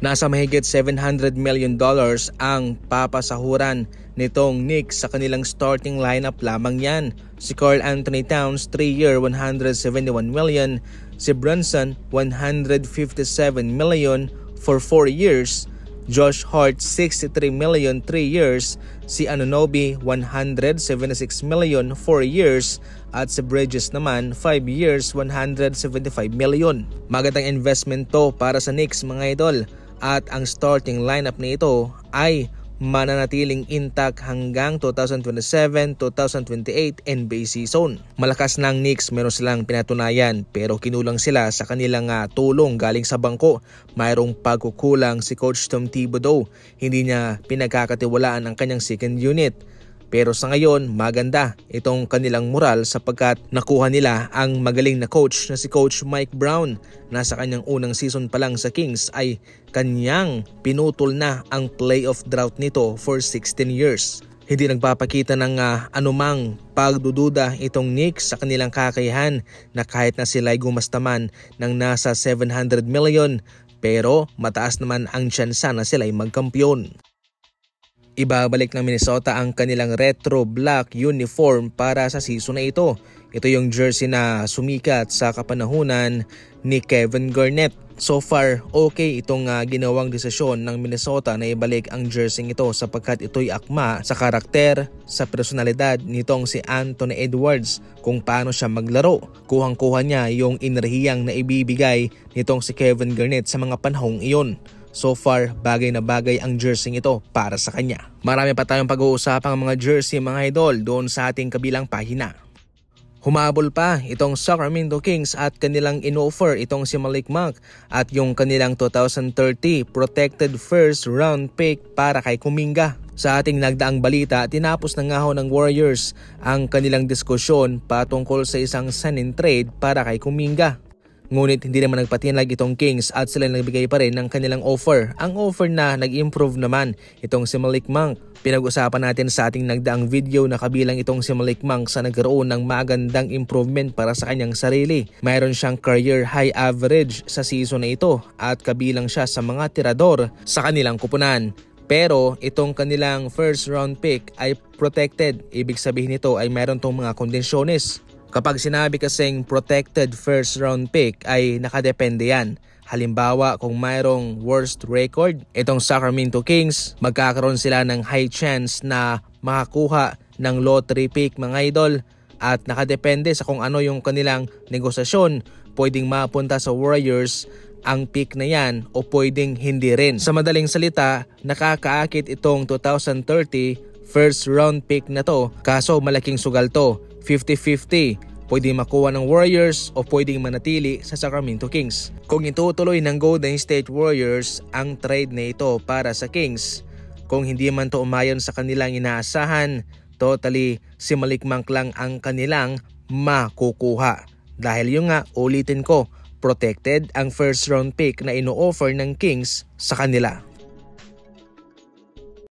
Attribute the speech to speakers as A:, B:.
A: Nasa mahigit $700 million ang papasahuran nitong Knicks sa kanilang starting lineup lamang yan. Si Karl-Anthony Towns 3-year $171 million, si Brunson $157 million for 4 years, Josh Hart $63 million 3 years, si Anunoby $176 million 4 years, at si Bridges naman 5 years $175 million. Magandang investment to para sa Knicks mga idol, at ang starting lineup na ito ay mananatiling intact hanggang 2027-2028 NBA season. Malakas na ang Knicks, meron silang pinatunayan, pero kinulang sila sa kanilang tulong galing sa bangko. Mayroong pagkukulang si Coach Tom Thibodeau, hindi niya pinagkakatiwalaan ang kanyang second unit. Pero sa ngayon, maganda itong kanilang moral sapagkat nakuha nila ang magaling na coach na si Coach Mike Brown. Nasa kanyang unang season pa lang sa Kings ay kanyang pinutol na ang playoff drought nito for 16 years. Hindi nagpapakita ng anumang pagdududa itong Knicks sa kanilang kakayahan na kahit na sila ay gumastaman ng nasa $700 million, pero mataas naman ang tsansa na sila ay magkampiyon. Ibabalik ng Minnesota ang kanilang retro black uniform para sa season na ito. Ito yung jersey na sumikat sa kapanahunan ni Kevin Garnett. So far, okay itong ginawang desisyon ng Minnesota na ibalik ang jersey ito sapagkat ito'y akma sa karakter, sa personalidad nitong si Anthony Edwards kung paano siya maglaro. Kuhang-kuha niya yung enerhiyang na ibibigay nitong si Kevin Garnett sa mga panahong iyon. So far, bagay na bagay ang jersey ito para sa kanya. Marami pa tayong pag-uusapang mga jersey mga idol doon sa ating kabilang pahina. Humabol pa itong Sacramento Kings at kanilang in-offer itong si Malik Monk at yung kanilang 2030 protected first round pick para kay Kuminga. Sa ating nagdaang balita, tinapos na nga ho ng Warriors ang kanilang diskusyon patungkol sa isang sign and trade para kay Kuminga. Ngunit hindi naman nagpatinlag itong Kings at sila nagbigay pa rin ng kanilang offer. Ang offer na nag-improve naman itong si Malik Monk. Pinag-usapan natin sa ating nagdaang video na kabilang itong si Malik Monk sa nagkaroon ng magandang improvement para sa kanyang sarili. Mayroon siyang career high average sa season na ito at kabilang siya sa mga tirador sa kanilang kupunan. Pero itong kanilang first round pick ay protected. Ibig sabihin nito ay mayroon tong mga kondisyones. Kapag sinabi kasing protected first round pick ay nakadepende yan. Halimbawa, kung mayroong worst record, itong Sacramento Kings, magkakaroon sila ng high chance na makakuha ng lottery pick mga idol. At nakadepende sa kung ano yung kanilang negosasyon, pwedeng mapunta sa Warriors ang pick na yan o pwedeng hindi rin. Sa madaling salita, nakakaakit itong 2030 first round pick na to, kaso malaking sugal to. 50-50, pwedeng makuha ng Warriors o pwedeng manatili sa Sacramento Kings. Kung itutuloy ng Golden State Warriors ang trade na ito para sa Kings, kung hindi man to umayon sa kanilang inaasahan, totally si Malik Monk lang ang kanilang makukuha. Dahil yung ulitin ko, protected ang first round pick na ino-offer ng Kings sa kanila.